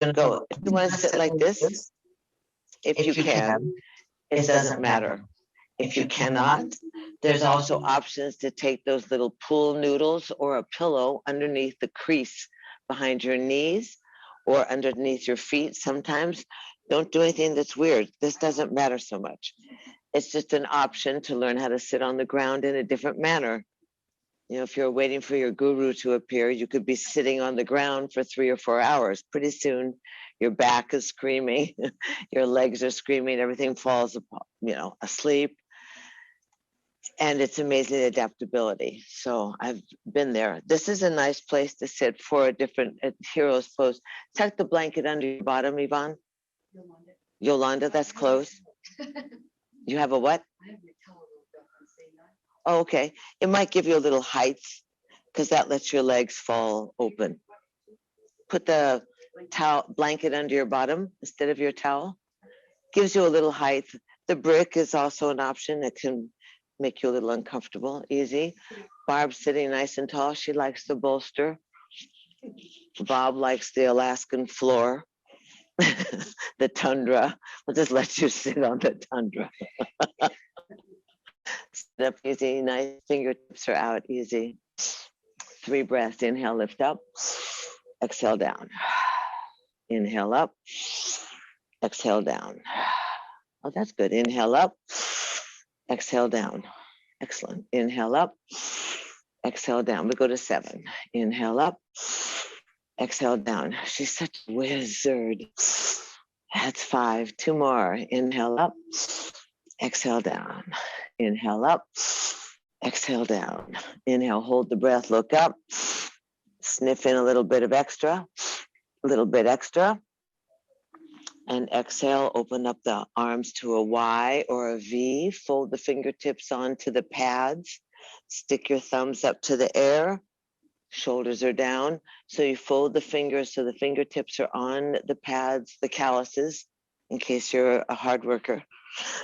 Go. If you want to sit like this, if you can, it doesn't matter. If you cannot, there's also options to take those little pool noodles or a pillow underneath the crease behind your knees or underneath your feet. Sometimes don't do anything that's weird. This doesn't matter so much. It's just an option to learn how to sit on the ground in a different manner. You know, if you're waiting for your guru to appear, you could be sitting on the ground for 3 or 4 hours. Pretty soon, your back is screaming, your legs are screaming, everything falls, asleep. And it's amazing adaptability. So I've been there. This is a nice place to sit for a different hero's pose. Tuck the blanket under your bottom, Yvonne. Yolanda, that's close. You have a what? Oh, okay. It might give you a little height because that lets your legs fall open. Put the blanket under your bottom instead of your towel. Gives you a little height. The brick is also an option that can make you a little uncomfortable. Easy. Barb's sitting nice and tall. She likes the bolster. Bob likes the Alaskan floor. The tundra. We'll just let you sit on the tundra. Sit up easy, nice. Fingertips are out easy. 3 breaths. Inhale, lift up. Exhale down. Inhale up. Exhale down. Oh, that's good. Inhale up. Exhale down. Excellent. Inhale up. Exhale down. We go to 7. Inhale up. Exhale down. She's such a wizard. That's 5. 2 more. Inhale up. Exhale down. Inhale up. Exhale down. Inhale, hold the breath, look up. Sniff in a little bit of extra. A little bit extra. And exhale, open up the arms to a Y or a V. Fold the fingertips onto the pads. Stick your thumbs up to the air. Shoulders are down. So you fold the fingers so the fingertips are on the pads, the calluses, in case you're a hard worker.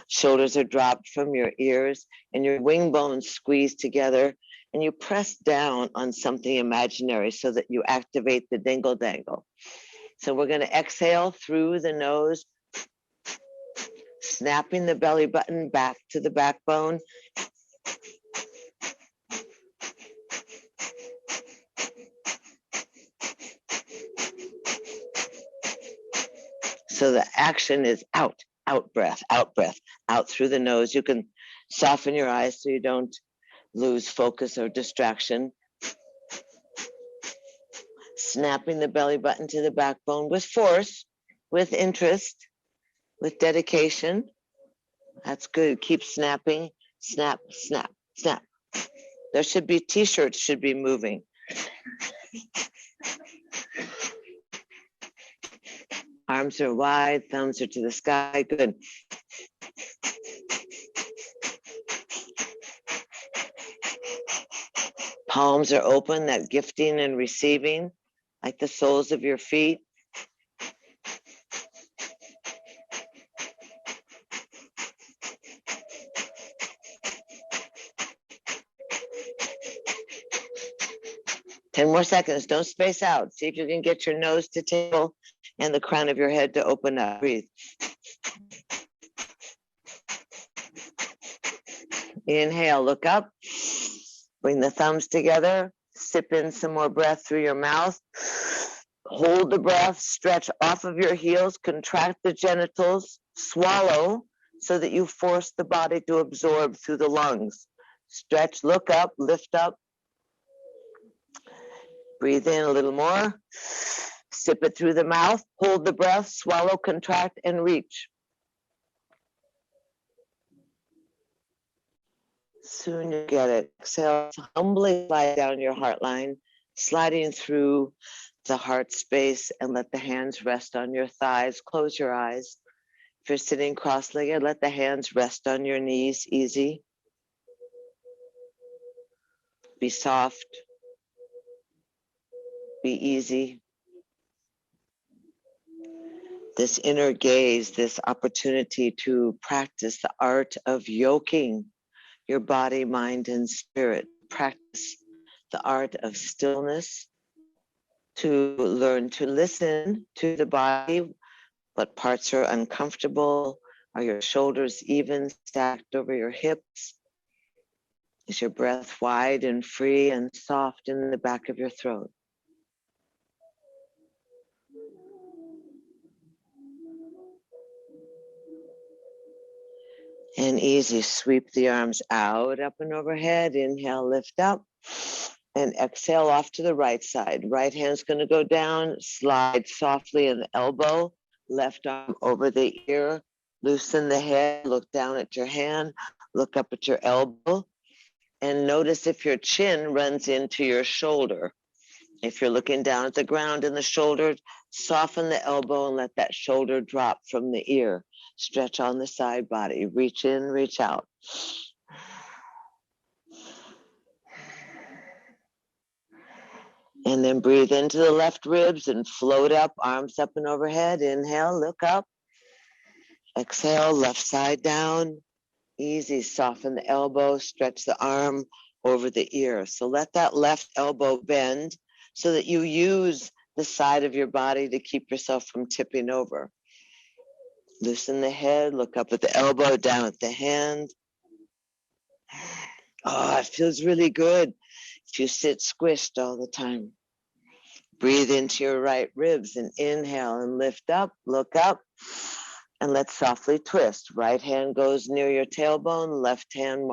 Shoulders are dropped from your ears and your wing bones squeeze together, and you press down on something imaginary so that you activate the dingle dangle. So we're going to exhale through the nose, snapping the belly button back to the backbone. So the action is out breath, out through the nose. You can soften your eyes so you don't lose focus or distraction. Snapping the belly button to the backbone with force, with interest, with dedication. That's good. Keep snapping. Snap, snap, snap. There should be t-shirts should be moving. Arms are wide, thumbs are to the sky. Good. Palms are open, that gifting and receiving, like the soles of your feet. Ten more seconds. Don't space out. See if you can get your nose to table and the crown of your head to open up. Breathe. Inhale, look up. Bring the thumbs together. Sip in some more breath through your mouth. Hold the breath. Stretch off of your heels. Contract the genitals. Swallow so that you force the body to absorb through the lungs. Stretch, look up, lift up. Breathe in a little more. Sip it through the mouth. Hold the breath. Swallow, contract, and reach. Soon you get it. Exhale, humbly slide down your heart line, sliding through the heart space, and let the hands rest on your thighs. Close your eyes. If you're sitting cross-legged, let the hands rest on your knees, easy. Be soft. Be easy. This inner gaze, this opportunity to practice the art of yoking your body, mind, and spirit. Practice the art of stillness, to learn to listen to the body. What parts are uncomfortable? Are your shoulders even stacked over your hips? Is your breath wide and free and soft in the back of your throat? And easy, sweep the arms out, up and overhead. Inhale, lift up. And exhale off to the right side. Right hand's going to go down, slide softly in the elbow, left arm over the ear, loosen the head, look down at your hand, look up at your elbow, and notice if your chin runs into your shoulder. If you're looking down at the ground in the shoulder, soften the elbow and let that shoulder drop from the ear. Stretch on the side body, reach in, reach out. And then breathe into the left ribs and float up, arms up and overhead. Inhale, look up. Exhale, left side down. Easy, soften the elbow, stretch the arm over the ear. So let that left elbow bend so that you use the side of your body to keep yourself from tipping over. Loosen the head, look up at the elbow, down at the hand. Oh, it feels really good if you sit squished all the time. Breathe into your right ribs and inhale and lift up, look up, and let's softly twist. Right hand goes near your tailbone, left hand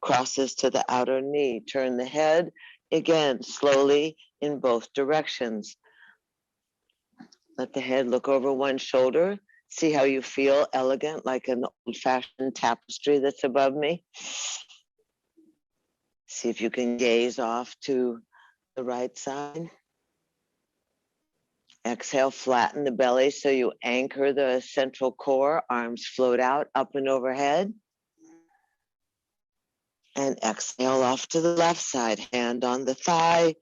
crosses to the outer knee. Turn the head again, slowly in both directions. Let the head look over one shoulder. See how you feel, elegant, like an old-fashioned tapestry that's above me. See if you can gaze off to the right side. Exhale, flatten the belly so you anchor the central core. Arms float out, up and overhead. And exhale off to the left side. Hand on the thigh,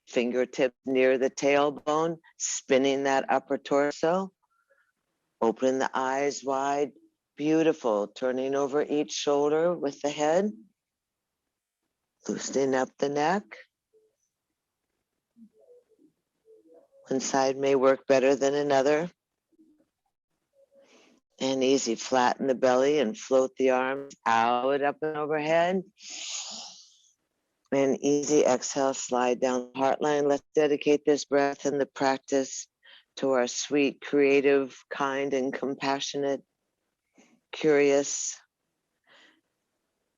fingertips near the tailbone, spinning that upper torso. Open the eyes wide. Beautiful. Turning over each shoulder with the head. Loosening up the neck. One side may work better than another. And easy, flatten the belly and float the arms out, up and overhead. And easy, exhale, slide down the heart line. Let's dedicate this breath and the practice to our sweet, creative, kind, and compassionate, curious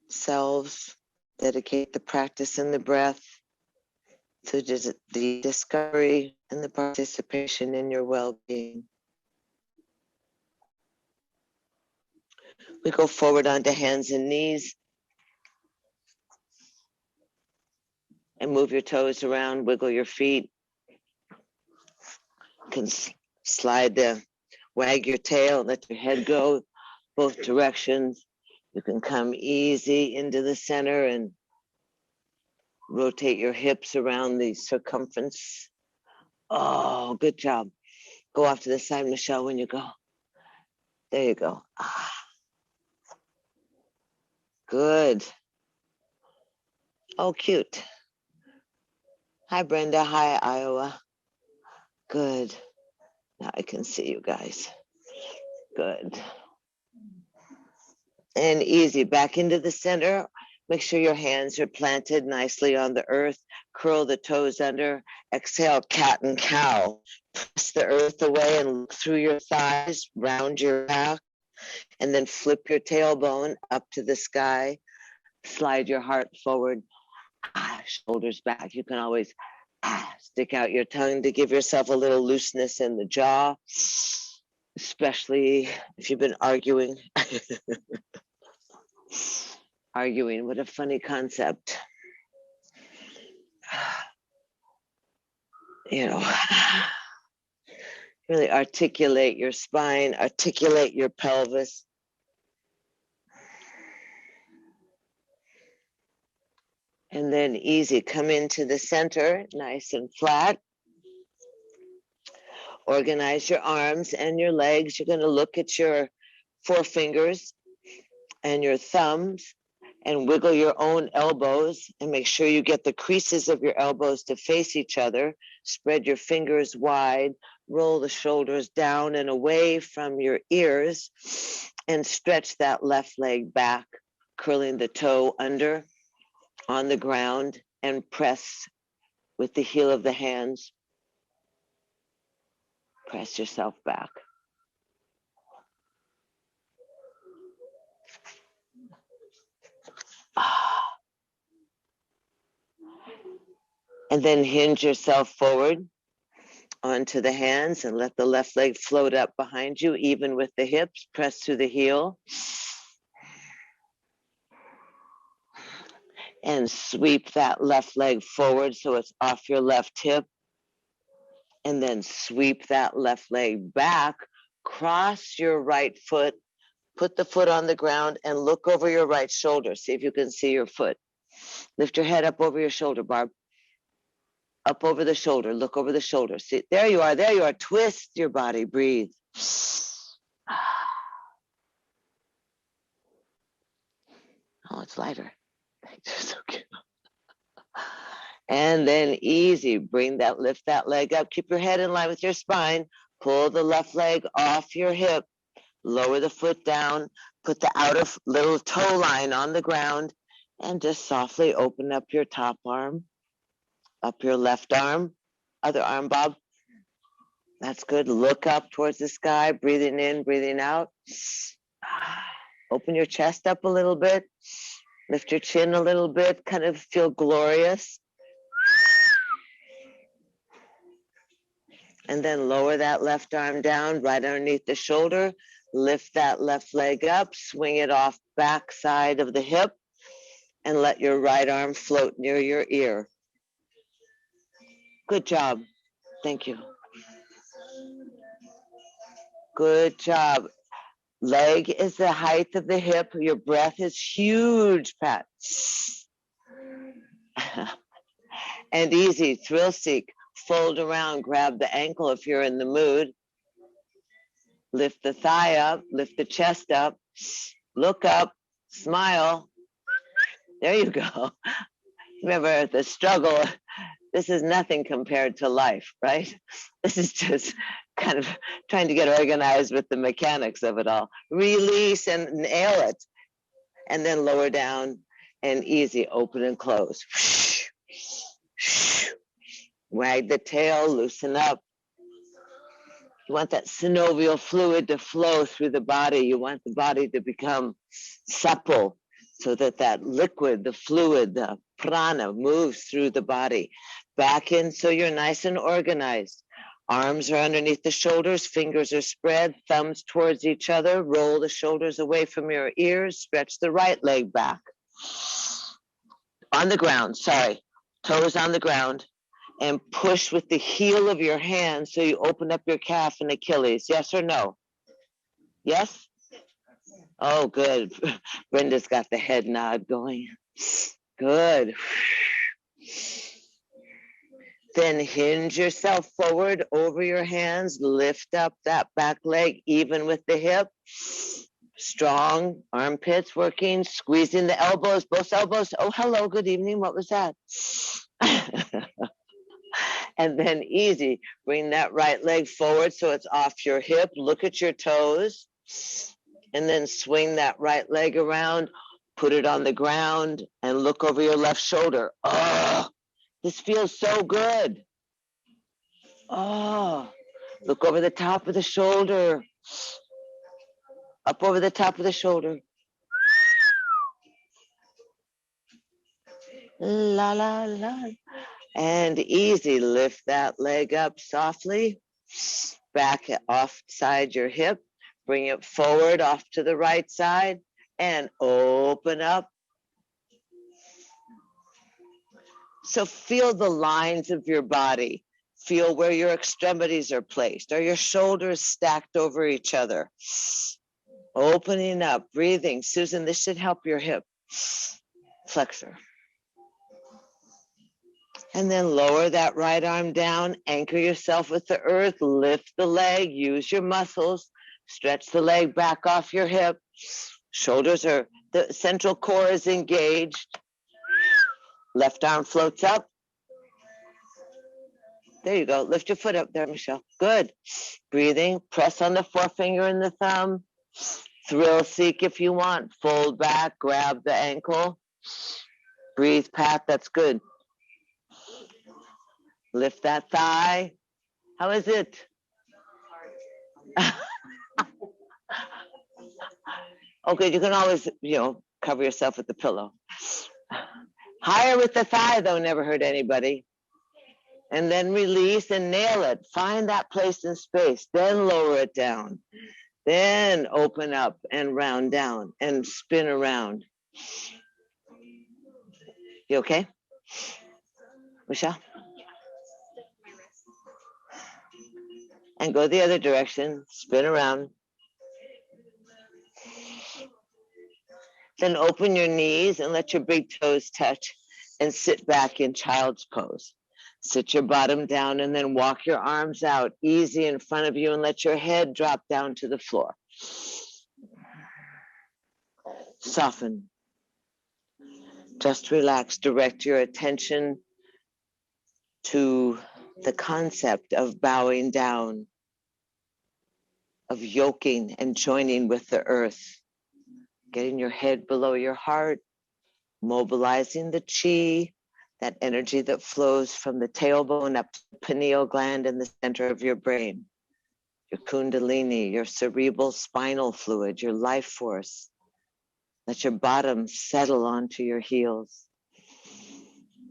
selves. Dedicate the practice and the breath to the discovery and the participation in your well-being. We go forward onto hands and knees and move your toes around, wiggle your feet. You can wag your tail and let your head go both directions. You can come easy into the center and rotate your hips around the circumference. Oh, good job. Go off to the side, Michelle, when you go. There you go. Good. Oh, cute. Hi, Brenda. Hi, Iowa. Good. Now I can see you guys. Good. And easy, back into the center. Make sure your hands are planted nicely on the earth. Curl the toes under. Exhale, cat and cow. Press the earth away and look through your thighs, round your back, and then flip your tailbone up to the sky. Slide your heart forward. Shoulders back. You can always stick out your tongue to give yourself a little looseness in the jaw, especially if you've been arguing. Arguing, what a funny concept. You know, really articulate your spine, articulate your pelvis. And then easy, come into the center, nice and flat. Organize your arms and your legs. You're going to look at your forefingers and your thumbs and wiggle your own elbows and make sure you get the creases of your elbows to face each other. Spread your fingers wide, roll the shoulders down and away from your ears, and stretch that left leg back, curling the toe under on the ground, and press with the heel of the hands. Press yourself back. And then hinge yourself forward onto the hands and let the left leg float up behind you, even with the hips. Press through the heel. And sweep that left leg forward so it's off your left hip. And then sweep that left leg back. Cross your right foot. Put the foot on the ground and look over your right shoulder. See if you can see your foot. Lift your head up over your shoulder, Barb. Up over the shoulder. Look over the shoulder. See, there you are. There you are. Twist your body. Breathe. Oh, it's lighter. So cute. And then easy. Lift that leg up. Keep your head in line with your spine. Pull the left leg off your hip. Lower the foot down. Put the outer little toe line on the ground. And just softly open up your top arm. Up your left arm. Other arm, Bob. That's good. Look up towards the sky. Breathing in, breathing out. Open your chest up a little bit. Lift your chin a little bit. Kind of feel glorious. And then lower that left arm down right underneath the shoulder. Lift that left leg up. Swing it off back side of the hip. And let your right arm float near your ear. Good job. Thank you. Good job. Leg is the height of the hip. Your breath is huge, Pat. And easy. Thrill seek. Fold around. Grab the ankle if you're in the mood. Lift the thigh up. Lift the chest up. Look up. Smile. There you go. Remember the struggle. This is nothing compared to life, right? This is just kind of trying to get organized with the mechanics of it all. Release and nail it. And then lower down and easy, open and close. Wag the tail, loosen up. You want that synovial fluid to flow through the body. You want the body to become supple so that that liquid, the fluid, the prana moves through the body. Back in so you're nice and organized. Arms are underneath the shoulders, fingers are spread, thumbs towards each other. Roll the shoulders away from your ears. Stretch the right leg back. On the ground, toes on the ground. And push with the heel of your hand so you open up your calf and Achilles. Yes or no? Yes? Oh, good. Brenda's got the head nod going. Good. Then hinge yourself forward over your hands. Lift up that back leg even with the hip. Strong armpits working. Squeezing the elbows, both elbows. Oh, hello, good evening. What was that? And then easy. Bring that right leg forward so it's off your hip. Look at your toes. And then swing that right leg around. Put it on the ground and look over your left shoulder. Oh, this feels so good. Oh, look over the top of the shoulder. Up over the top of the shoulder. La, la, la. And easy. Lift that leg up softly. Back offside your hip. Bring it forward off to the right side. And open up. So feel the lines of your body. Feel where your extremities are placed. Are your shoulders stacked over each other? Opening up, breathing. Susan, this should help your hip flexor. And then lower that right arm down. Anchor yourself with the earth. Lift the leg. Use your muscles. Stretch the leg back off your hip. Shoulders are, the central core is engaged. Left arm floats up. There you go. Lift your foot up there, Michelle. Good. Breathing. Press on the forefinger and the thumb. Thrill seek if you want. Fold back. Grab the ankle. Breathe, Pat. That's good. Lift that thigh. How is it? Okay, you can always, cover yourself with the pillow. Higher with the thigh, though, never hurt anybody. And then release and nail it. Find that place in space. Then lower it down. Then open up and round down and spin around. You okay? Michelle? And go the other direction. Spin around. Then open your knees and let your big toes touch and sit back in child's pose. Sit your bottom down and then walk your arms out easy in front of you and let your head drop down to the floor. Soften. Just relax. Direct your attention to the concept of bowing down, of yoking and joining with the earth. Getting your head below your heart, mobilizing the chi, that energy that flows from the tailbone up to the pineal gland in the center of your brain, your kundalini, your cerebral spinal fluid, your life force. Let your bottom settle onto your heels.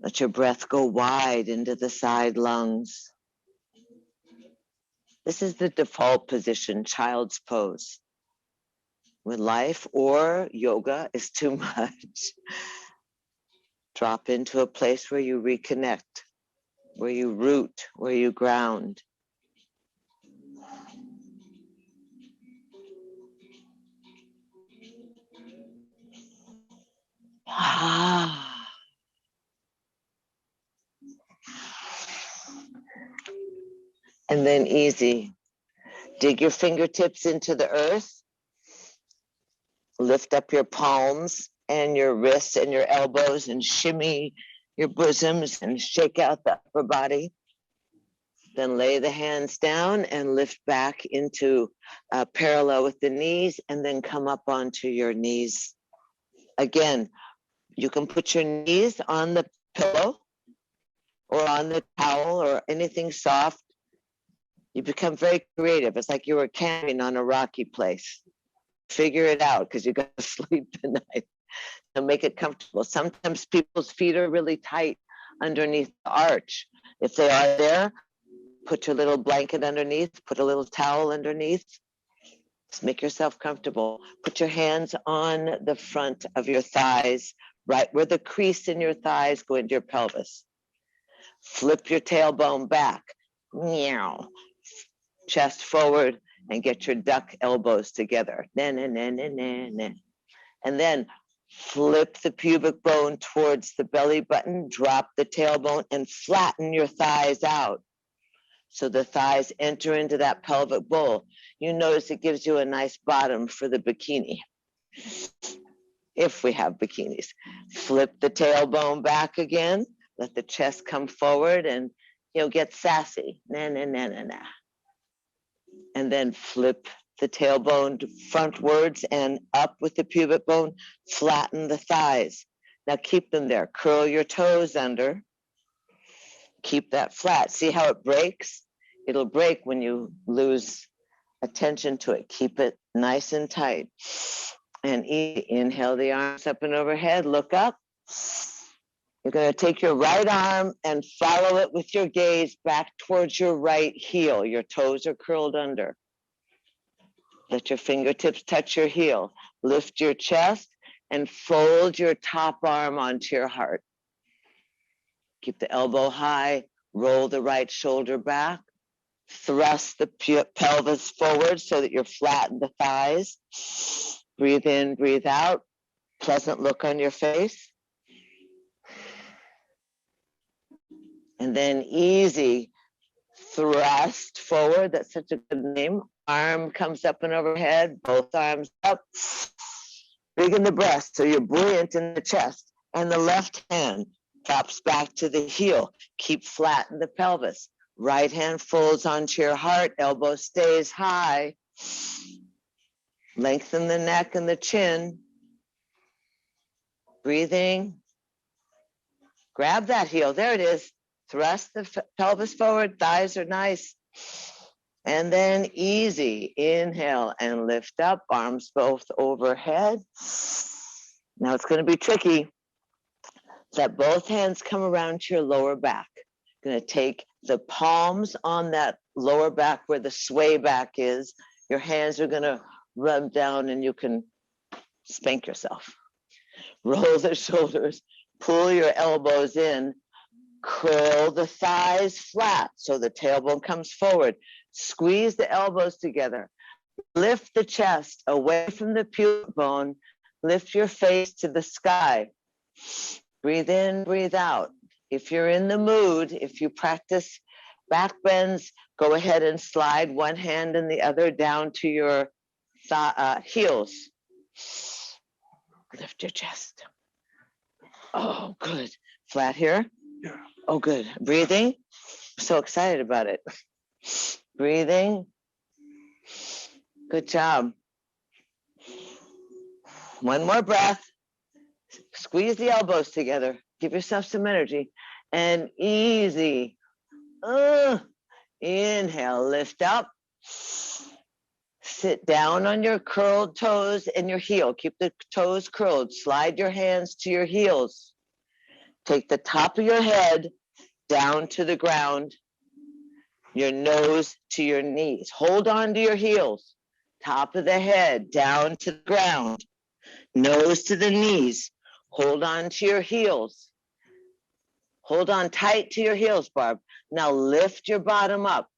Let your breath go wide into the side lungs. This is the default position, child's pose. When life or yoga is too much, drop into a place where you reconnect, where you root, where you ground. And then easy. Dig your fingertips into the earth. Lift up your palms and your wrists and your elbows and shimmy your bosoms and shake out the upper body. Then lay the hands down and lift back into parallel with the knees and then come up onto your knees. Again, you can put your knees on the pillow or on the towel or anything soft. You become very creative. It's like you were camping on a rocky place. Figure it out because you got to sleep tonight. And make it comfortable. Sometimes people's feet are really tight underneath the arch. If they are there, put your little blanket underneath, put a little towel underneath. Just make yourself comfortable. Put your hands on the front of your thighs, right where the crease in your thighs go into your pelvis. Flip your tailbone back. Meow. Chest forward and get your duck elbows together. And then flip the pubic bone towards the belly button, drop the tailbone, and flatten your thighs out. So the thighs enter into that pelvic bowl. You notice it gives you a nice bottom for the bikini. If we have bikinis. Flip the tailbone back again. Let the chest come forward and get sassy. And then flip the tailbone frontwards and up with the pubic bone. Flatten the thighs. Now keep them there. Curl your toes under. Keep that flat. See how it breaks? It'll break when you lose attention to it. Keep it nice and tight. And inhale the arms up and overhead. Look up. You're going to take your right arm and follow it with your gaze back towards your right heel. Your toes are curled under. Let your fingertips touch your heel. Lift your chest and fold your top arm onto your heart. Keep the elbow high. Roll the right shoulder back. Thrust the pelvis forward so that you're flat in the thighs. Breathe in, breathe out. Pleasant look on your face. And then easy thrust forward. That's such a good name. Arm comes up and overhead, both arms up. big in the breast, so you're buoyant in the chest. And the left hand drops back to the heel. Keep flat in the pelvis. Right hand folds onto your heart, elbow stays high. Lengthen the neck and the chin. Breathing. Grab that heel. There it is. Thrust the pelvis forward. Thighs are nice. And then easy. Inhale and lift up. Arms both overhead. Now it's going to be tricky. Let both hands come around to your lower back. Going to take the palms on that lower back where the sway back is. Your hands are going to rub down and you can spank yourself. Roll the shoulders, pull your elbows in, curl the thighs flat so the tailbone comes forward. Squeeze the elbows together. Lift the chest away from the pubic bone. Lift your face to the sky. Breathe in, breathe out. If you're in the mood, if you practice back bends, go ahead and slide one hand and the other down to your heels. Lift your chest. Oh, good. Flat here? Yeah. Oh, good. Breathing. So excited about it. Breathing. Good job. One more breath. Squeeze the elbows together. Give yourself some energy. And easy. Inhale, lift up. Sit down on your curled toes and your heel. Keep the toes curled. Slide your hands to your heels. Take the top of your head down to the ground. Your nose to your knees. Hold on to your heels. Top of the head down to the ground. Nose to the knees. Hold on to your heels. Hold on tight to your heels, Barb. Now lift your bottom up.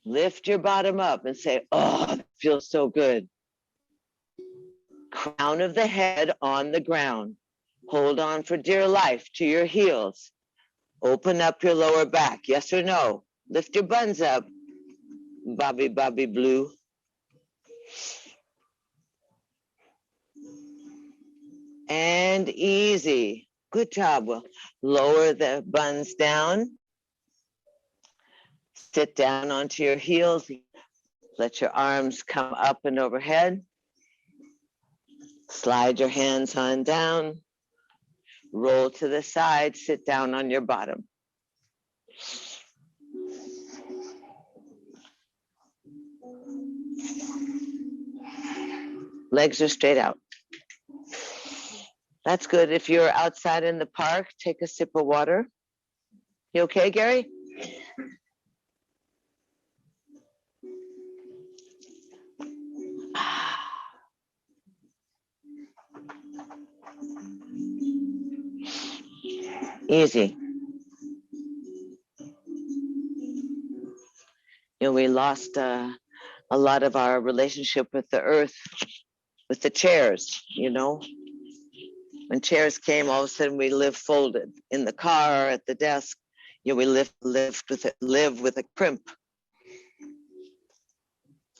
Lift your bottom up and say, oh, that feels so good. Crown of the head on the ground. Hold on for dear life to your heels. Open up your lower back. Yes or no? Lift your buns up. Bobby, Bobby Blue. And easy. Good job. We'll lower the buns down. Sit down onto your heels. Let your arms come up and overhead. Slide your hands on down. Roll to the side. Sit down on your bottom. Legs are straight out. That's good. If you're outside in the park, take a sip of water. You okay, Gary? Easy. You know, we lost a lot of our relationship with the earth, with the chairs, you know. When chairs came, all of a sudden we live folded in the car, at the desk. You know, we live with a crimp.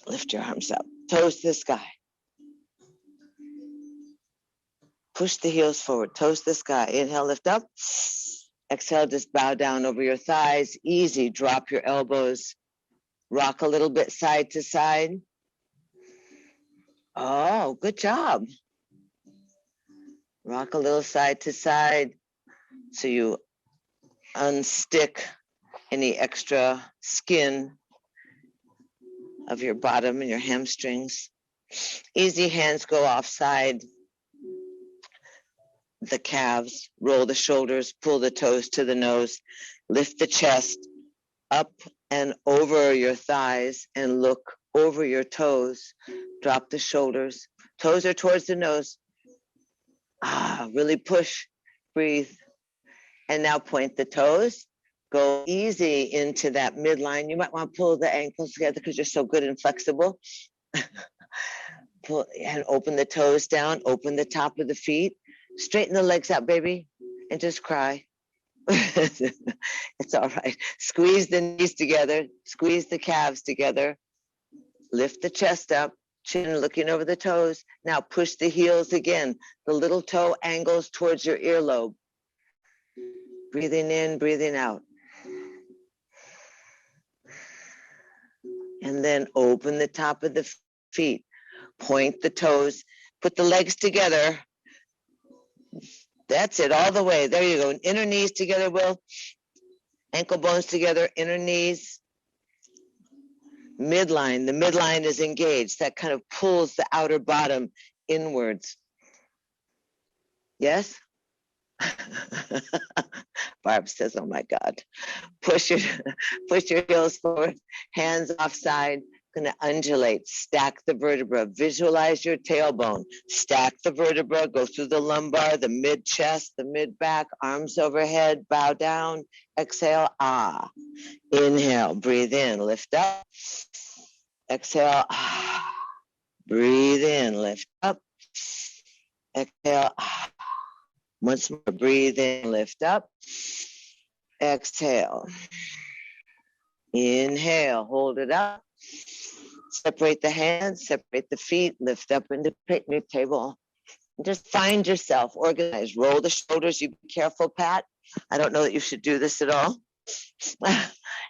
Lift your arms up, toes to the sky. Push the heels forward, toes to the sky. Inhale, lift up. Exhale, just bow down over your thighs. Easy, drop your elbows. Rock a little bit side to side. Oh, good job. Rock a little side to side so you unstick any extra skin of your bottom and your hamstrings. Easy, hands go offside. The calves, roll the shoulders, pull the toes to the nose, lift the chest up and over your thighs and look over your toes. Drop the shoulders. Toes are towards the nose. Really push, breathe. And now point the toes. Go easy into that midline. You might want to pull the ankles together because you're so good and flexible. Pull and open the toes down, open the top of the feet. Straighten the legs out, baby, and just cry. It's all right. Squeeze the knees together. Squeeze the calves together. Lift the chest up. chin looking over the toes. Now push the heels again. The little toe angles towards your earlobe. Breathing in, breathing out. And then open the top of the feet. Point the toes. Put the legs together. That's it, all the way. There you go. Inner knees together, Will. Ankle bones together, inner knees. Midline. The midline is engaged. That kind of pulls the outer bottom inwards. Yes? Barb says, oh my God. Push your heels forward, hands offside. Gonna undulate, stack the vertebra, visualize your tailbone, stack the vertebra, go through the lumbar, the mid chest, the mid back, arms overhead, bow down, exhale, ah. Inhale, breathe in, lift up. Exhale, ah. Breathe in, lift up. Exhale, ah. Once more, breathe in, lift up. Exhale. Inhale, hold it up. Separate the hands, separate the feet, lift up into picnic table. Just find yourself organized. Roll the shoulders. You be careful, Pat. I don't know that you should do this at all.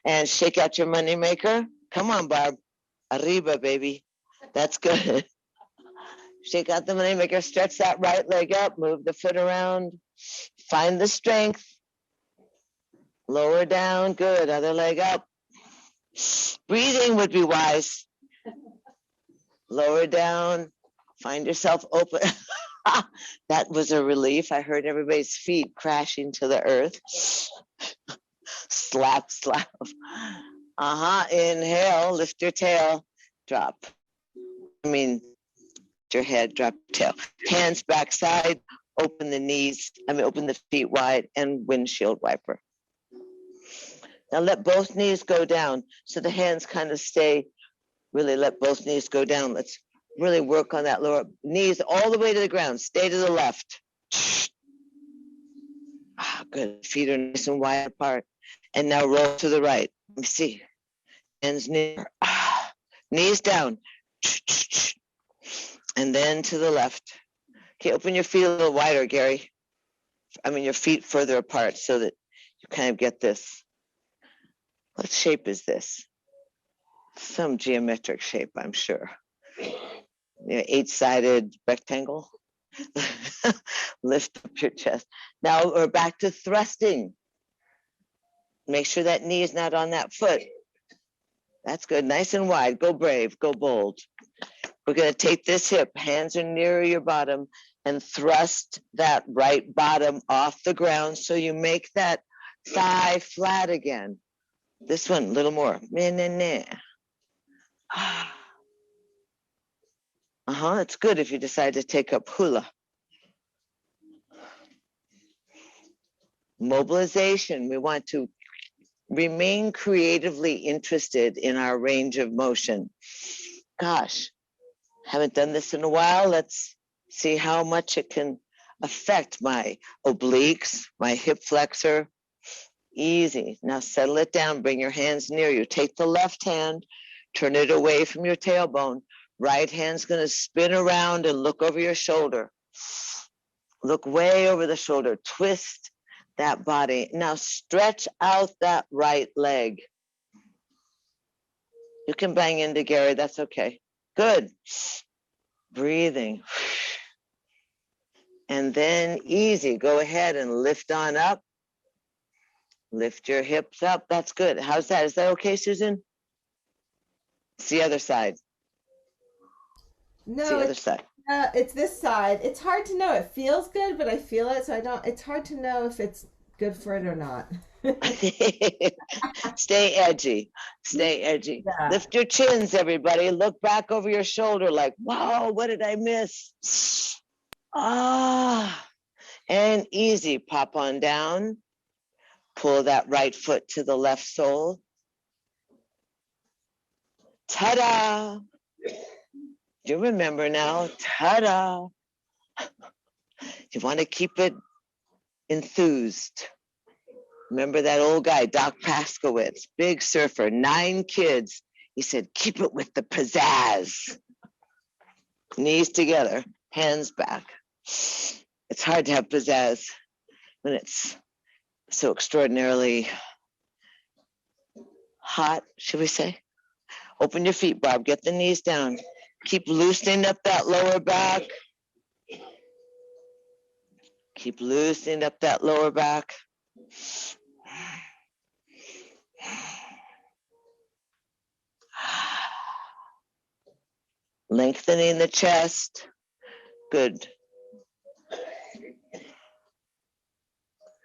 And shake out your money maker. Come on, Barb. Arriba, baby. That's good. Shake out the money maker. Stretch that right leg up. Move the foot around. Find the strength. Lower down. Good. Other leg up. Breathing would be wise. Lower down. Find yourself open. That was a relief. I heard everybody's feet crashing to the earth. Slap, slap. Inhale, lift your tail, drop. Your head, drop your tail. Hands backside, open the knees, open the feet wide, and windshield wiper. Now let both knees go down. So the hands kind of stay, really let both knees go down. Let's really work on that lower knees all the way to the ground. Stay to the left. Good. Feet are nice and wide apart. And now roll to the right. Let me see. Hands near. Knees down. And then to the left. Okay, open your feet a little wider, Gary. Your feet further apart so that you kind of get this. What shape is this? Some geometric shape, I'm sure. 8-sided rectangle. Lift up your chest. Now we're back to thrusting. Make sure that knee is not on that foot. That's good. Nice and wide. Go brave. Go bold. We're going to take this hip. Hands are nearer your bottom and thrust that right bottom off the ground so you make that thigh flat again. This one, a little more. It's good if you decide to take up hula. Mobilization. We want to remain creatively interested in our range of motion. Gosh, haven't done this in a while. Let's see how much it can affect my obliques, my hip flexor. Easy. Now settle it down. Bring your hands near you. Take the left hand, turn it away from your tailbone. Right hand's going to spin around and look over your shoulder. Look way over the shoulder. Twist that body. Now stretch out that right leg. You can bang into Gary. That's okay. Good. Breathing. And then easy. Go ahead and lift on up. Lift your hips up. That's good. How's that? Is that okay, Susan? It's the other side. No, it's the other side. It's this side. It's hard to know. It feels good, but I feel it, so I don't. It's hard to know if it's good for it or not. Stay edgy. Stay edgy. Yeah. Lift your chins, everybody. Look back over your shoulder like, wow, what did I miss? And easy. Pop on down. Pull that right foot to the left sole. Ta-da! You remember now, ta-da! You want to keep it enthused. Remember that old guy, Doc Paskowitz, big surfer, 9 kids. He said, keep it with the pizzazz. Knees together, hands back. It's hard to have pizzazz when it's so extraordinarily hot, should we say? Open your feet, Barb. Get the knees down. Keep loosening up that lower back. Keep loosening up that lower back. Lengthening the chest. Good.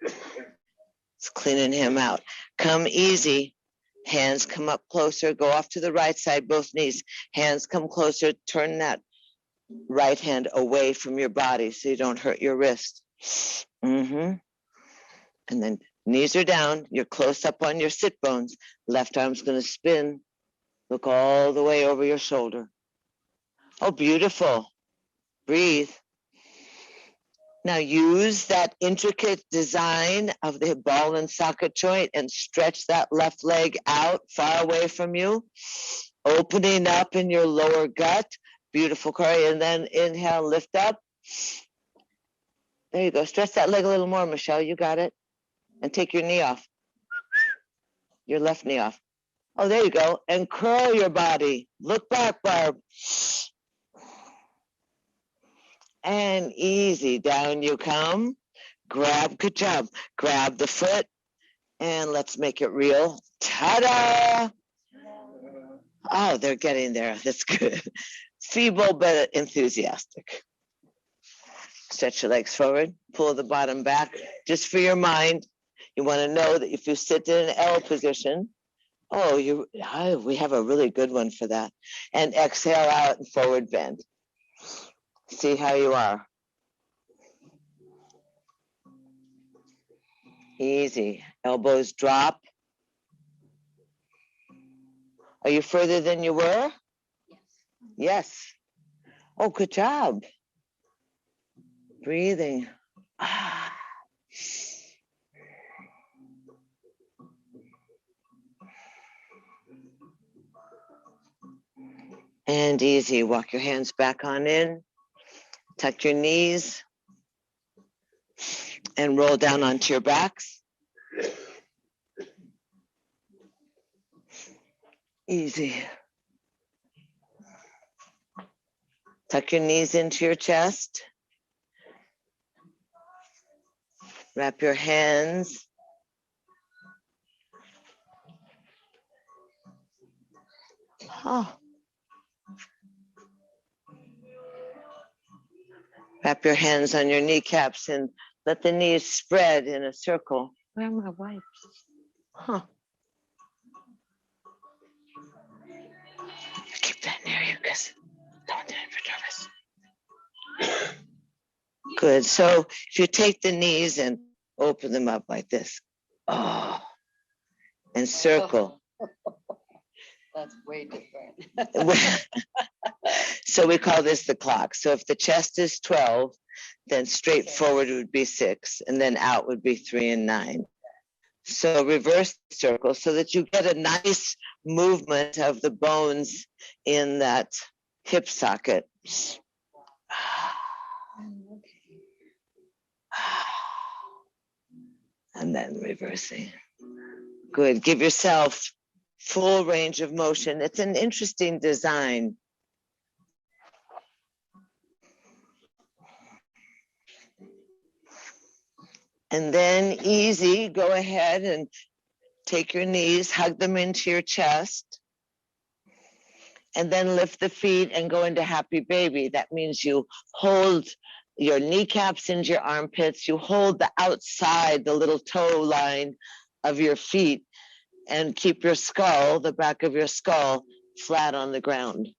It's cleaning him out. Come easy. Hands come up closer. Go off to the right side, both knees. Hands come closer. Turn that right hand away from your body so you don't hurt your wrist. And then knees are down. You're close up on your sit bones. Left arm's going to spin. Look all the way over your shoulder. Oh, beautiful. Breathe. Now use that intricate design of the ball and socket joint and stretch that left leg out far away from you, opening up in your lower gut. Beautiful, Corey. And then inhale, lift up. There you go. Stretch that leg a little more, Michelle. You got it. And take your knee off. Your left knee off. Oh, there you go. And curl your body. Look back, Barb. And easy. Down you come. Grab. Good job. Grab the foot. And let's make it real. Ta-da! Oh, they're getting there. That's good. Feeble, but enthusiastic. Stretch your legs forward. Pull the bottom back. Just for your mind, you want to know that if you sit in an L position, we have a really good one for that. And exhale out and forward bend. See how you are. Easy. Elbows drop. Are you further than you were? Yes. Oh, good job. Breathing. And easy. Walk your hands back on in. Tuck your knees. And roll down onto your backs. Easy. Tuck your knees into your chest. Wrap your hands. Wrap your hands on your kneecaps and let the knees spread in a circle. Where are my wipes? Keep that near you because I don't want to nervous. Good. So if you take the knees and open them up like this, and circle. That's way different. So we call this the clock. So if the chest is 12, then straight forward would be 6, and then out would be 3 and 9. So reverse the circle so that you get a nice movement of the bones in that hip socket. And then reversing. Good. Give yourself full range of motion. It's an interesting design. And then easy, go ahead and take your knees, hug them into your chest, and then lift the feet and go into happy baby. That means you hold your kneecaps into your armpits, you hold the outside, the little toe line of your feet, and keep your skull, the back of your skull, flat on the ground.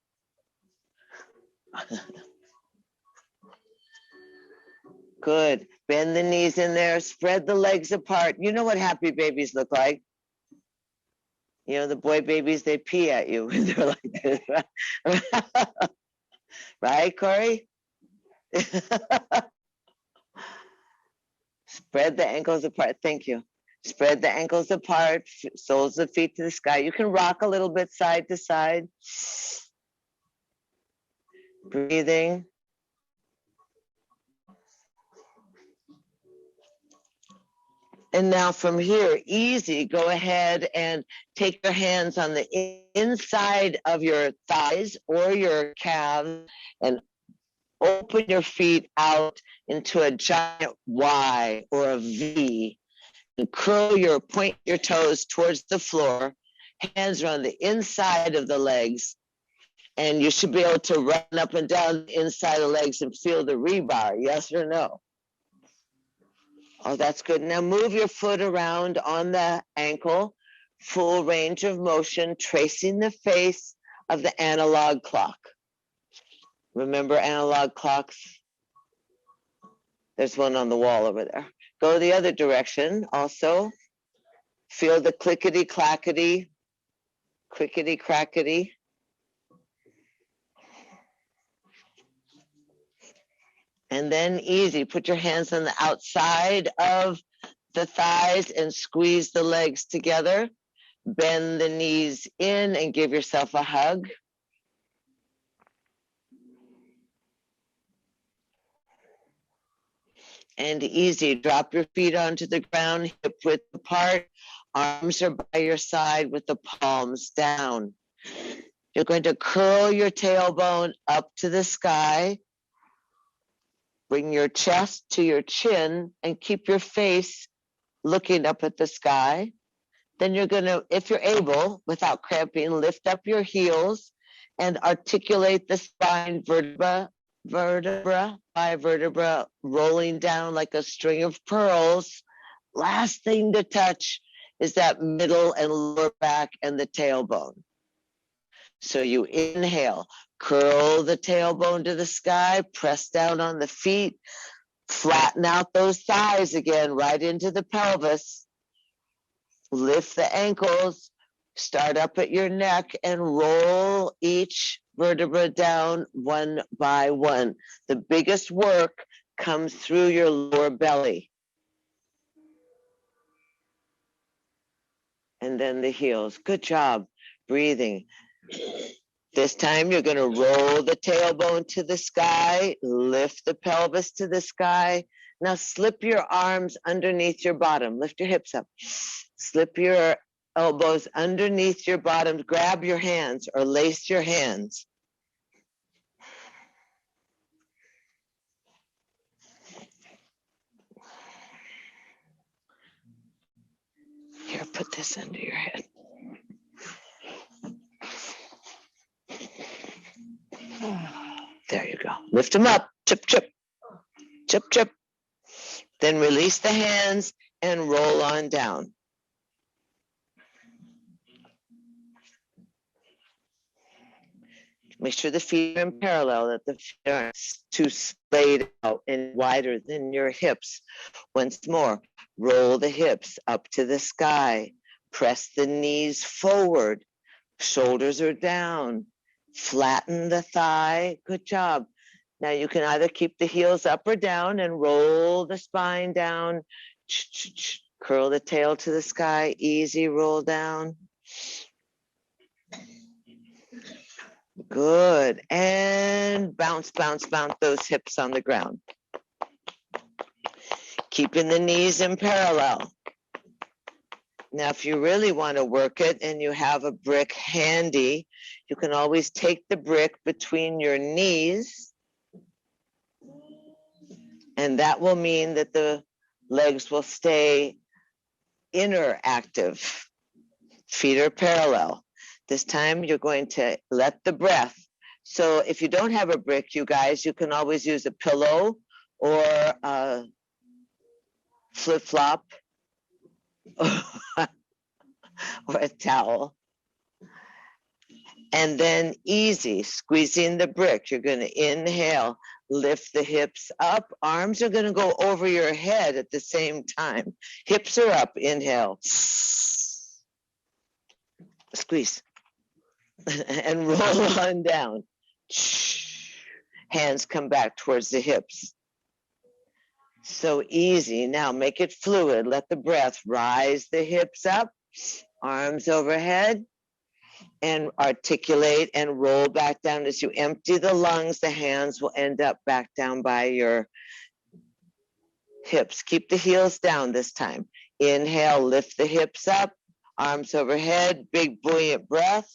Good. Bend the knees in there, spread the legs apart. You know what happy babies look like? You know, the boy babies, they pee at you when they're like this. Right, Corey? Spread the ankles apart. Thank you. Spread the ankles apart, soles of feet to the sky. You can rock a little bit side to side. breathing. And now from here, easy, go ahead and take your hands on the inside of your thighs or your calves and open your feet out into a giant Y or a V and point your toes towards the floor. Hands are on the inside of the legs, and you should be able to run up and down the inside of the legs and feel the rebar, yes or no? Oh, that's good. Now move your foot around on the ankle, full range of motion, tracing the face of the analog clock. Remember analog clocks? There's one on the wall over there. Go the other direction also. Feel the clickety clackety, clickety crackety. And then easy, put your hands on the outside of the thighs and squeeze the legs together. Bend the knees in and give yourself a hug. And easy, drop your feet onto the ground, hip width apart. Arms are by your side with the palms down. You're going to curl your tailbone up to the sky. Bring your chest to your chin and keep your face looking up at the sky. Then you're going to, if you're able, without cramping, lift up your heels and articulate the spine vertebra by vertebra, rolling down like a string of pearls. Last thing to touch is that middle and lower back and the tailbone. So you inhale, curl the tailbone to the sky, press down on the feet, flatten out those thighs again, right into the pelvis. Lift the ankles, start up at your neck and roll each vertebra down one by one. The biggest work comes through your lower belly. And then the heels. Good job breathing. This time you're going to roll the tailbone to the sky, lift the pelvis to the sky. Now slip your arms underneath your bottom. Lift your hips up. Slip your elbows underneath your bottom. Grab your hands or lace your hands. Here, put this under your head. There you go. Lift them up. Chip, chip. Chip, chip. Then release the hands and roll on down. Make sure the feet are in parallel, that the feet aren't too splayed out and wider than your hips. Once more, roll the hips up to the sky. Press the knees forward. Shoulders are down. Flatten the thigh. Good job. Now you can either keep the heels up or down and roll the spine down. Curl the tail to the sky. Easy roll down. Good. And bounce, bounce, bounce those hips on the ground. Keeping the knees in parallel. Now, if you really want to work it and you have a brick handy, you can always take the brick between your knees, and that will mean that the legs will stay inner active. Feet are parallel. This time you're going to let the breath. So if you don't have a brick, you guys, you can always use a pillow or a flip-flop or a towel. And then easy, squeezing the brick. You're going to inhale, lift the hips up. Arms are going to go over your head at the same time. Hips are up, inhale. Squeeze. And roll on down. Hands come back towards the hips. So easy. Now make it fluid. Let the breath rise the hips up, arms overhead. and articulate and roll back down. As you empty the lungs, the hands will end up back down by your hips. Keep the heels down this time. Inhale, lift the hips up, arms overhead, big buoyant breath.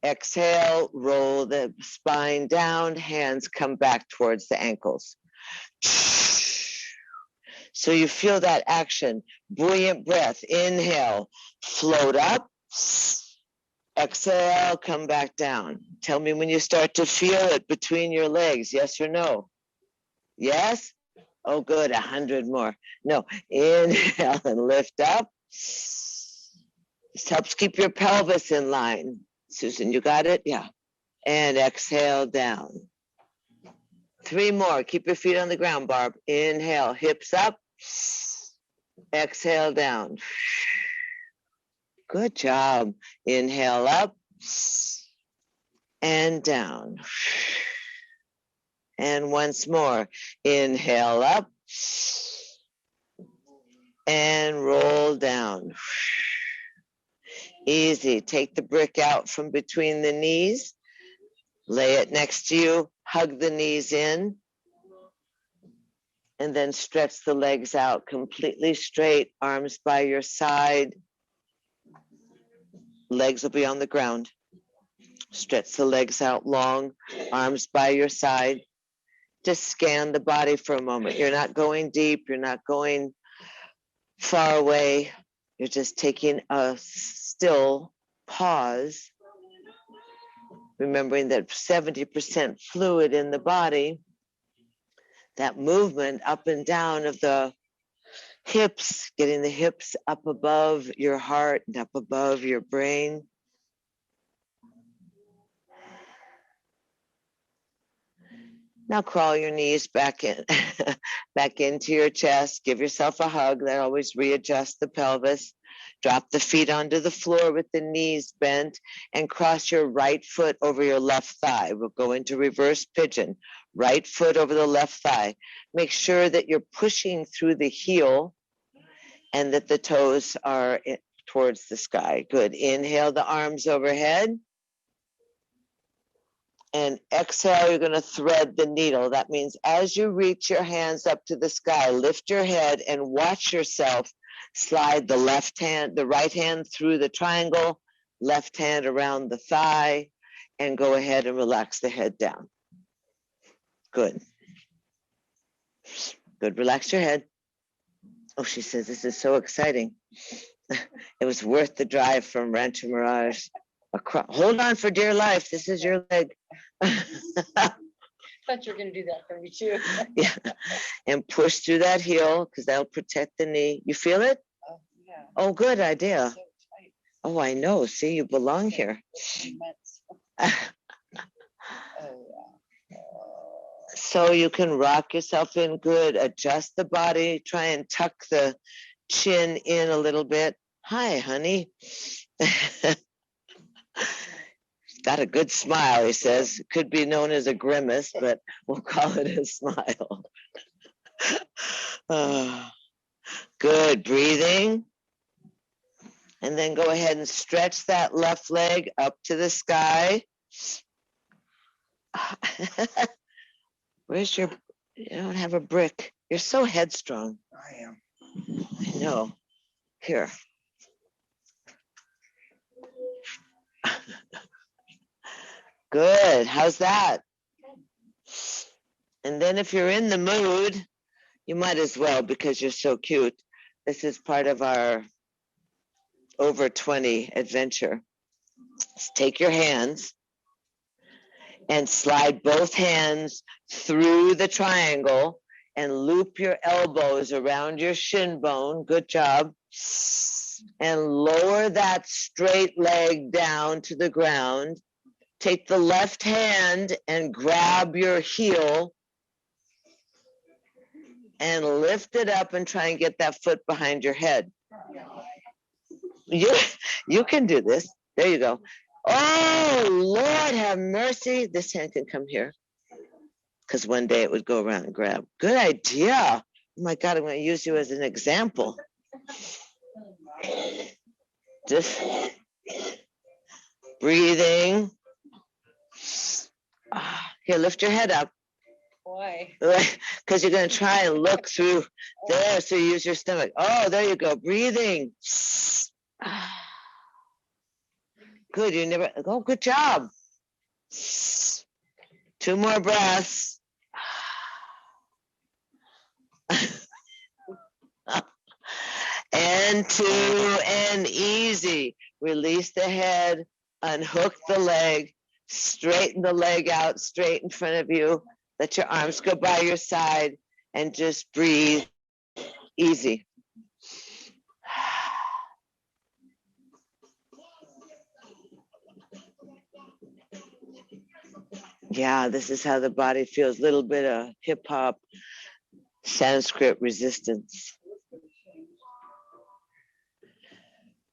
Exhale, roll the spine down, hands come back towards the ankles. So you feel that action. Buoyant breath. Inhale, float up. Exhale, come back down. Tell me when you start to feel it between your legs. Yes or no? Yes? Oh, good. 100 more. No. Inhale and lift up. This helps keep your pelvis in line. Susan, you got it? Yeah. And exhale down. 3 more. Keep your feet on the ground, Barb. Inhale, hips up. Exhale down. Good job. Inhale up and down. And once more. Inhale up and roll down. Easy. Take the brick out from between the knees. Lay it next to you. Hug the knees in. And then stretch the legs out completely straight. Arms by your side. Legs will be on the ground. Stretch the legs out long. Arms by your side. Just scan the body for a moment. You're not going deep. You're not going far away. You're just taking a still pause, remembering that 70% fluid in the body, that movement up and down of the hips, getting the hips up above your heart and up above your brain. Now crawl your knees back in, back into your chest. Give yourself a hug. That always readjusts the pelvis. Drop the feet onto the floor with the knees bent and cross your right foot over your left thigh. We'll go into reverse pigeon. Right foot over the left thigh. Make sure that you're pushing through the heel and that the toes are towards the sky. Good. Inhale the arms overhead. And exhale, you're going to thread the needle. That means as you reach your hands up to the sky, lift your head and watch yourself slide the right hand through the triangle, left hand around the thigh, and go ahead and relax the head down. Good. Good. Relax your head. Oh, she says, this is so exciting. It was worth the drive from Rancho Mirage. Hold on for dear life. This is your leg. Thought you were going to do that for me too. Yeah. And push through that heel because that'll protect the knee. You feel it? Oh, yeah. Oh, good idea. So tight. Oh, I know. See, you belong here. Immense. Oh, yeah. So you can rock yourself in good. Adjust the body. Try and tuck the chin in a little bit. Hi, honey. Got a good smile, he says. Could be known as a grimace, but we'll call it a smile. Good. Breathing. And then go ahead and stretch that left leg up to the sky. Where's your, you don't have a brick. You're so headstrong. I am. I know. Here. Good. How's that? And then if you're in the mood, you might as well, because you're so cute. This is part of our over 20 adventure. Just take your hands and slide both hands through the triangle and loop your elbows around your shin bone. Good job. And lower that straight leg down to the ground. Take the left hand and grab your heel and lift it up and try and get that foot behind your head. You can do this. There you go. Oh, Lord have mercy. This hand can come here because one day it would go around and grab. Good idea. Oh my God, I'm going to use you as an example. Just Breathing. Here, lift your head up. Why? Because you're going to try and look through there, so you use your stomach. Oh, there you go. Breathing. Good. You never. Oh, good job. 2 more breaths. And 2 and easy. Release the head, unhook the leg, straighten the leg out straight in front of you. Let your arms go by your side and just breathe easy. Yeah, this is how the body feels. Little bit of hip hop, Sanskrit resistance.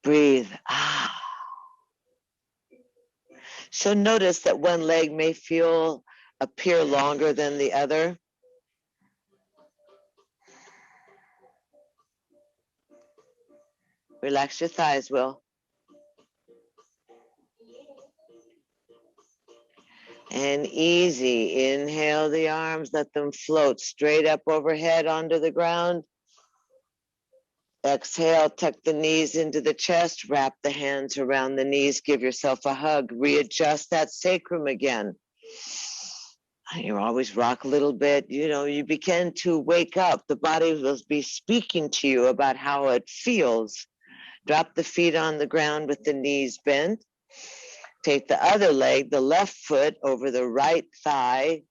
Breathe. So notice that one leg may appear longer than the other. Relax your thighs, Will. And easy. Inhale the arms, let them float straight up overhead onto the ground. Exhale, tuck the knees into the chest, wrap the hands around the knees, give yourself a hug, readjust that sacrum again. You always rock a little bit. You begin to wake up. The body will be speaking to you about how it feels. Drop the feet on the ground with the knees bent. Take the other leg, the left foot, over the right thigh.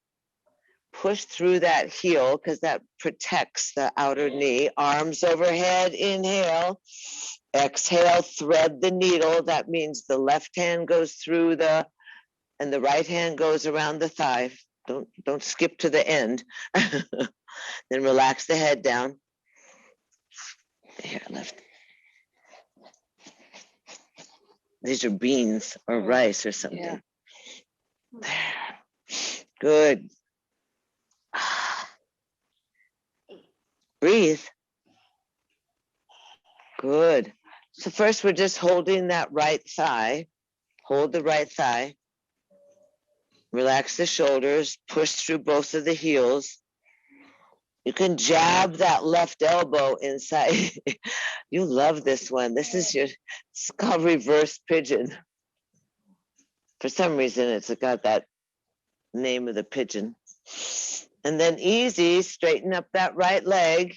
Push through that heel because that protects the outer knee. Arms overhead, inhale. Exhale, thread the needle. That means the left hand goes through and the right hand goes around the thigh. Don't skip to the end. Then relax the head down. Here, left. These are beans or rice or something. Yeah. There. Good. Breathe. Good. So first we're just holding that right thigh. Hold the right thigh. Relax the shoulders. Push through both of the heels. You can jab that left elbow inside. You love this one. It's called reverse pigeon. For some reason, it's got that name of the pigeon. And then easy, straighten up that right leg.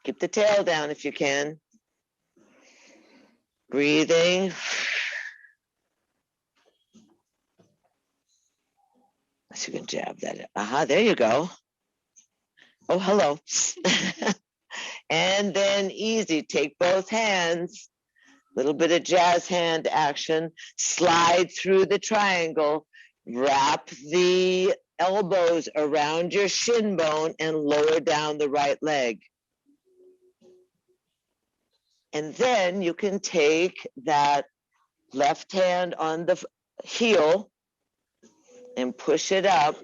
Keep the tail down if you can. Breathing. So you can jab that. There you go. Oh, hello. And then easy, take both hands. Little bit of jazz hand action. Slide through the triangle. Wrap the elbows around your shin bone and lower down the right leg. And then you can take that left hand on the heel and push it up,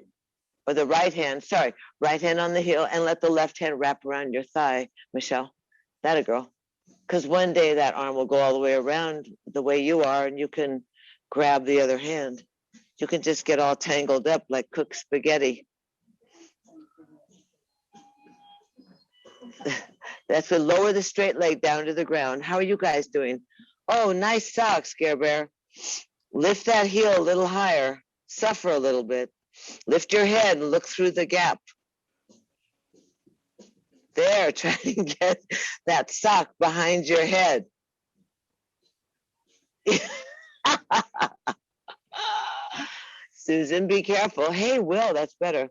or the right hand on the heel, and let the left hand wrap around your thigh, Michelle. That a girl. Because one day that arm will go all the way around the way you are, and you can grab the other hand. You can just get all tangled up like cooked spaghetti. That's what, lower the straight leg down to the ground. How are you guys doing? Oh, nice socks, Scare Bear. Lift that heel a little higher. Suffer a little bit. Lift your head and look through the gap. There, try to get that sock behind your head. Susan, be careful. Hey, Will, that's better.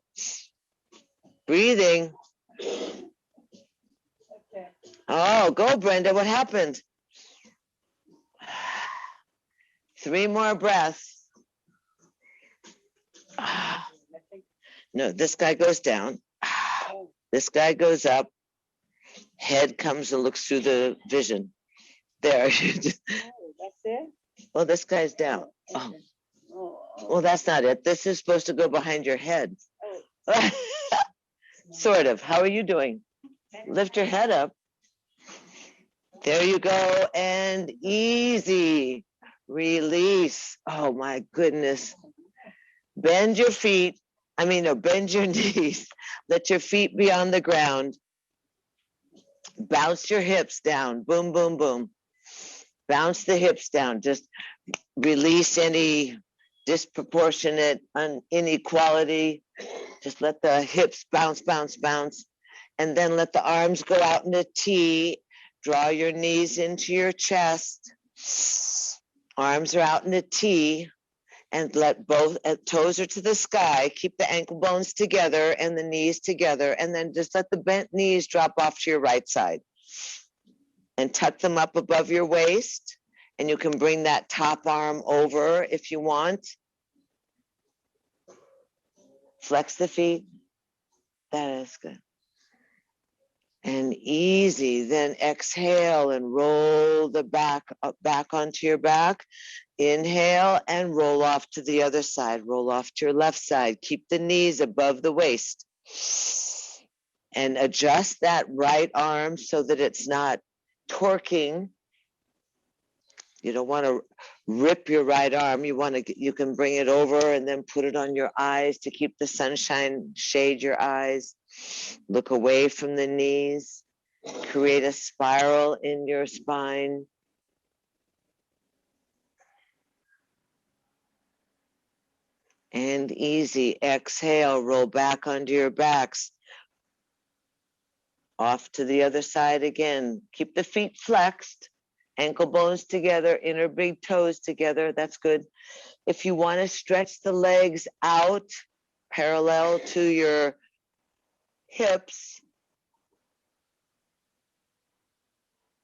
Breathing. Okay. Oh, go, Brenda. What happened? 3 more breaths. No, this guy goes down. This guy goes up. Head comes and looks through the vision. There. Oh, that's it? Well, this guy's down. Oh. Well, that's not it. This is supposed to go behind your head. Oh. Sort of. How are you doing? Lift your head up. There you go. And easy. Release. Oh my goodness. Bend your feet. Bend your knees. Let your feet be on the ground. Bounce your hips down. Boom, boom, boom. Bounce the hips down. Just release any disproportionate inequality. Just let the hips bounce, bounce, bounce. And then let the arms go out in a T. Draw your knees into your chest. Arms are out in a T. And let both toes are to the sky. Keep the ankle bones together and the knees together. And then just let the bent knees drop off to your right side. And tuck them up above your waist. And you can bring that top arm over if you want. Flex the feet. That is good. And easy. Then exhale and roll the back up back onto your back. Inhale and roll off to the other side. Roll off to your left side. Keep the knees above the waist. And adjust that right arm so that it's not torquing. You don't want to rip your right arm. You can bring it over and then put it on your eyes to keep the sunshine, shade your eyes. Look away from the knees. Create a spiral in your spine. And easy. Exhale, roll back onto your backs. Off to the other side again. Keep the feet flexed. Ankle bones together, inner big toes together. That's good. If you want to stretch the legs out parallel to your hips,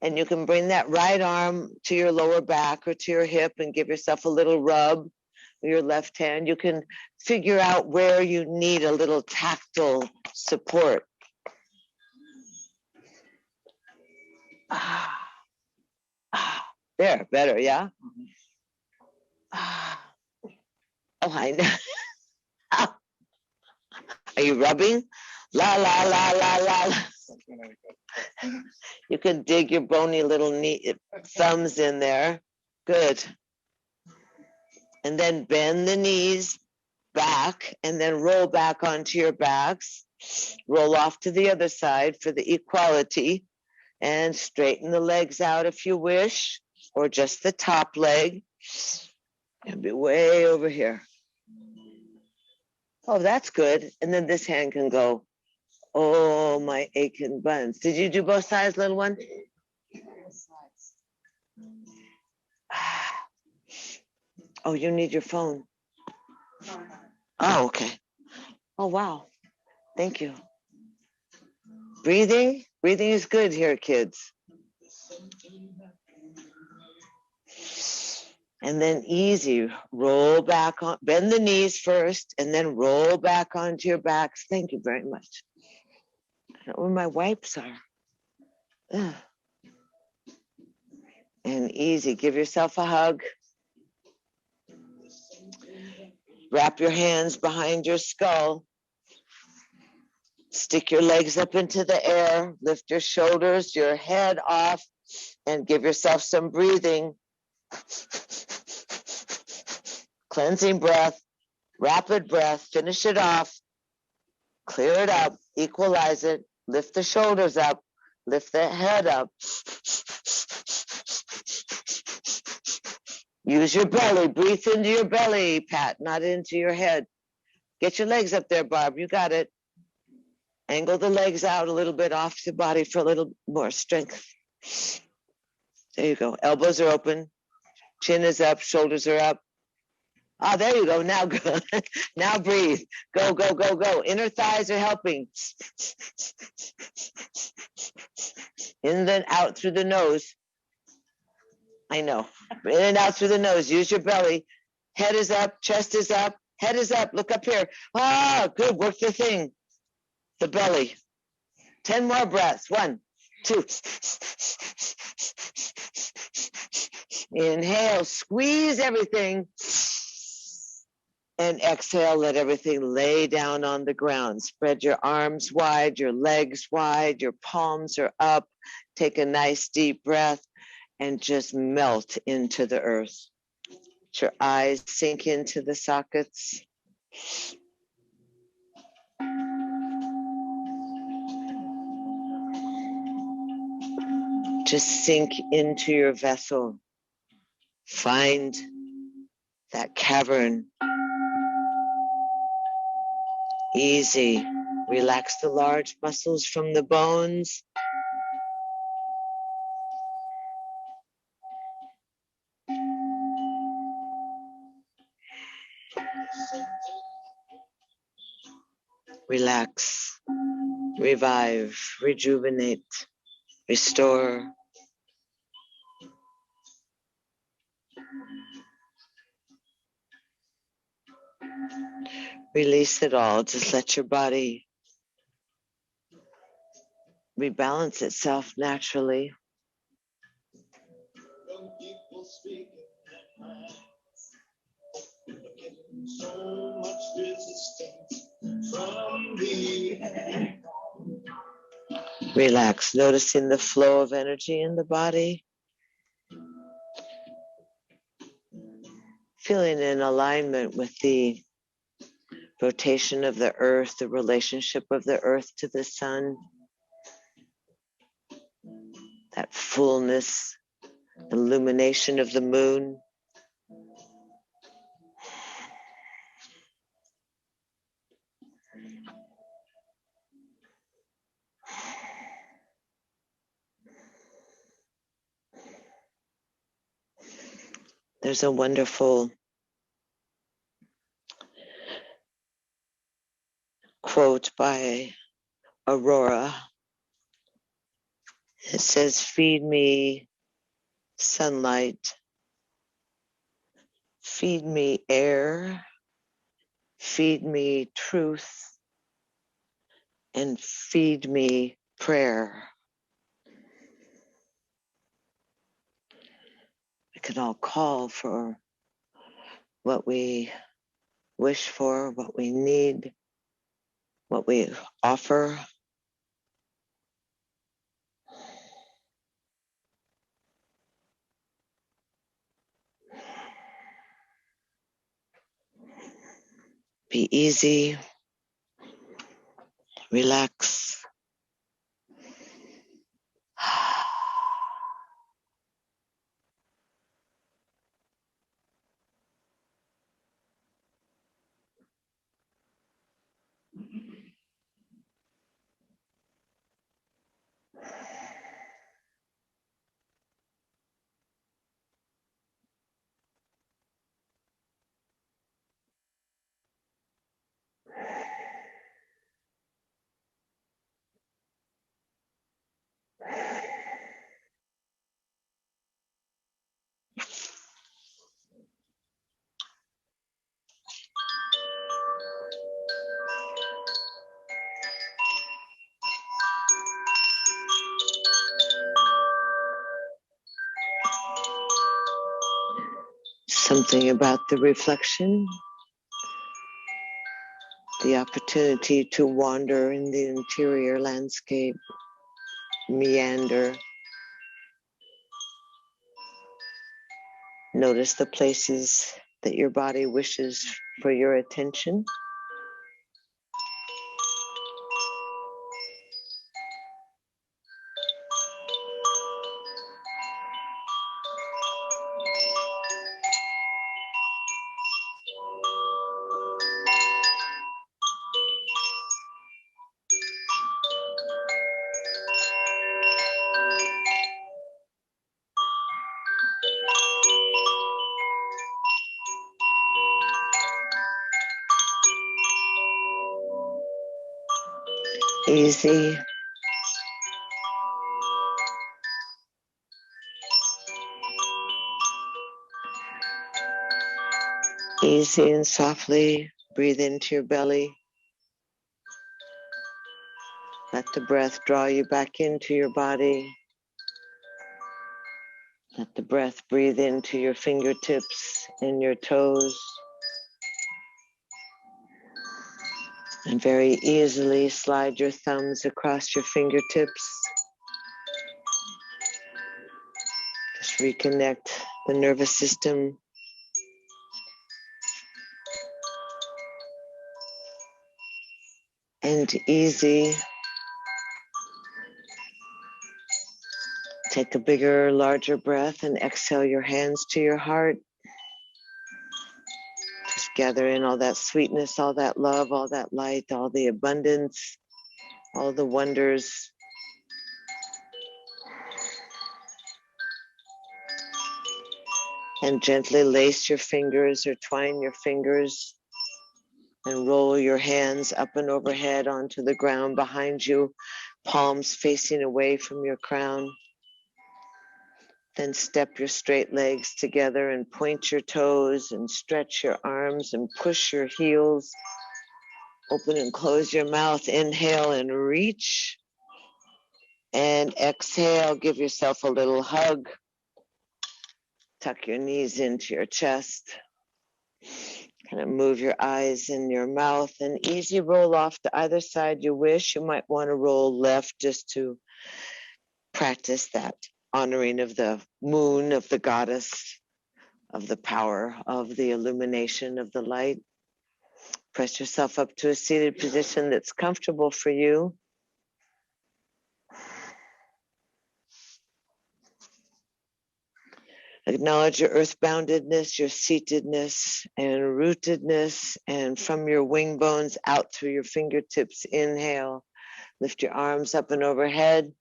and you can bring that right arm to your lower back or to your hip and give yourself a little rub with your left hand. You can figure out where you need a little tactile support. There, better, yeah? Oh, I know. Are you rubbing? La, la, la, la, la. You can dig your bony little thumbs in there. Good. And then bend the knees back and then roll back onto your backs. Roll off to the other side for the equality. And straighten the legs out if you wish, or just the top leg. And be way over here. Oh, that's good. And then this hand can go, oh, my aching buns. Did you do both sides, little one? Oh, you need your phone. Oh, okay. Oh, wow. Thank you. Breathing? Breathing is good here, kids. And then easy, roll back on, bend the knees first, and then roll back onto your backs. Thank you very much. I don't know where my wipes are. Ugh. And easy, give yourself a hug. Wrap your hands behind your skull. Stick your legs up into the air. Lift your shoulders, your head off, and give yourself some breathing. Cleansing breath, rapid breath, finish it off, clear it up, equalize it, lift the shoulders up, lift the head up. Use your belly, breathe into your belly, Pat, not into your head. Get your legs up there, Barb, you got it. Angle the legs out a little bit off the body for a little more strength. There you go, elbows are open, chin is up, shoulders are up. Ah, there you go. Now go. Now breathe. Go, go, go, go. Inner thighs are helping. In and out through the nose. I know. In and out through the nose. Use your belly. Head is up. Chest is up. Head is up. Look up here. Ah, good. Work the thing. The belly. 10 more breaths. 1, 2. Inhale. Squeeze everything. And exhale, let everything lay down on the ground. Spread your arms wide, your legs wide, your palms are up. take a nice deep breath and just melt into the earth. Let your eyes sink into the sockets. Just sink into your vessel. Find that cavern. Easy. Relax the large muscles from the bones. Relax, revive, rejuvenate, restore. Release it all. Just let your body rebalance itself naturally. So much resistance from me. Relax, noticing the flow of energy in the body. Feeling in alignment with the rotation of the earth, the relationship of the earth to the sun. That fullness, illumination of the moon. There's a wonderful quote by Aurora. It says, "Feed me sunlight, feed me air, feed me truth, and feed me prayer." We can all call for what we wish for, what we need, what we offer. Be easy, relax. Something about the reflection, the opportunity to wander in the interior landscape, meander. Notice the places that your body wishes for your attention. Easy. Easy and softly breathe into your belly. Let the breath draw you back into your body. Let the breath breathe into your fingertips and your toes. And very easily slide your thumbs across your fingertips. Just reconnect the nervous system. And easy. Take a bigger, larger breath and exhale your hands to your heart. Just gather in all that sweetness, all that love, all that light, all the abundance, all the wonders. And gently lace your fingers or twine your fingers and roll your hands up and overhead onto the ground behind you, palms facing away from your crown. Then step your straight legs together and point your toes and stretch your arms and push your heels. Open and close your mouth. Inhale and reach. And exhale, give yourself a little hug. Tuck your knees into your chest. Kind of move your eyes and your mouth and easy roll off to either side you wish. You might want to roll left just to practice that honoring of the moon, of the goddess, of the power, of the illumination of the light. Press yourself up to a seated position that's comfortable for you. Acknowledge your earth-boundedness, your seatedness and rootedness, and from your wing bones out through your fingertips, inhale. Lift your arms up and overhead.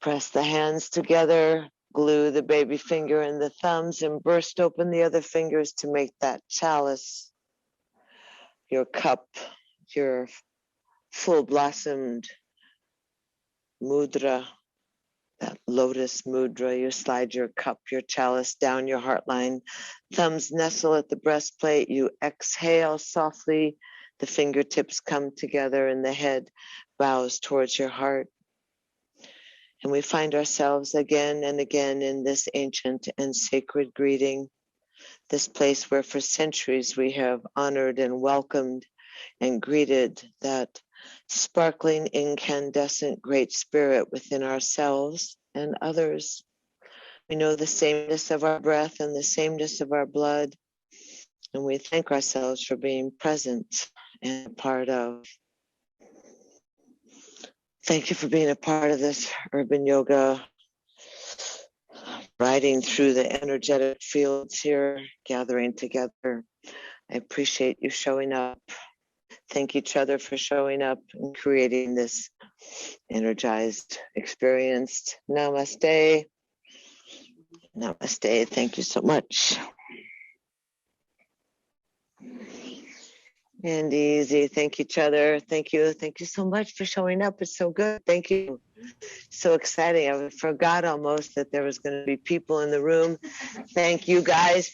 Press the hands together. Glue the baby finger and the thumbs and burst open the other fingers to make that chalice, your cup, your full-blossomed mudra, that lotus mudra. You slide your cup, your chalice down your heart line. Thumbs nestle at the breastplate. You exhale softly. The fingertips come together and the head bows towards your heart. And we find ourselves again and again in this ancient and sacred greeting, this place where for centuries we have honored and welcomed and greeted that sparkling, incandescent great spirit within ourselves and others. We know the sameness of our breath and the sameness of our blood, and we thank ourselves for being present and a part of. Thank you for being a part of this urban yoga, riding through the energetic fields here, gathering together. I appreciate you showing up. Thank each other for showing up and creating this energized experience. Namaste. Namaste. Thank you so much. And easy. Thank each other. Thank you. Thank you so much for showing up. It's so good. Thank you. So exciting. I forgot almost that there was going to be people in the room. Thank you guys.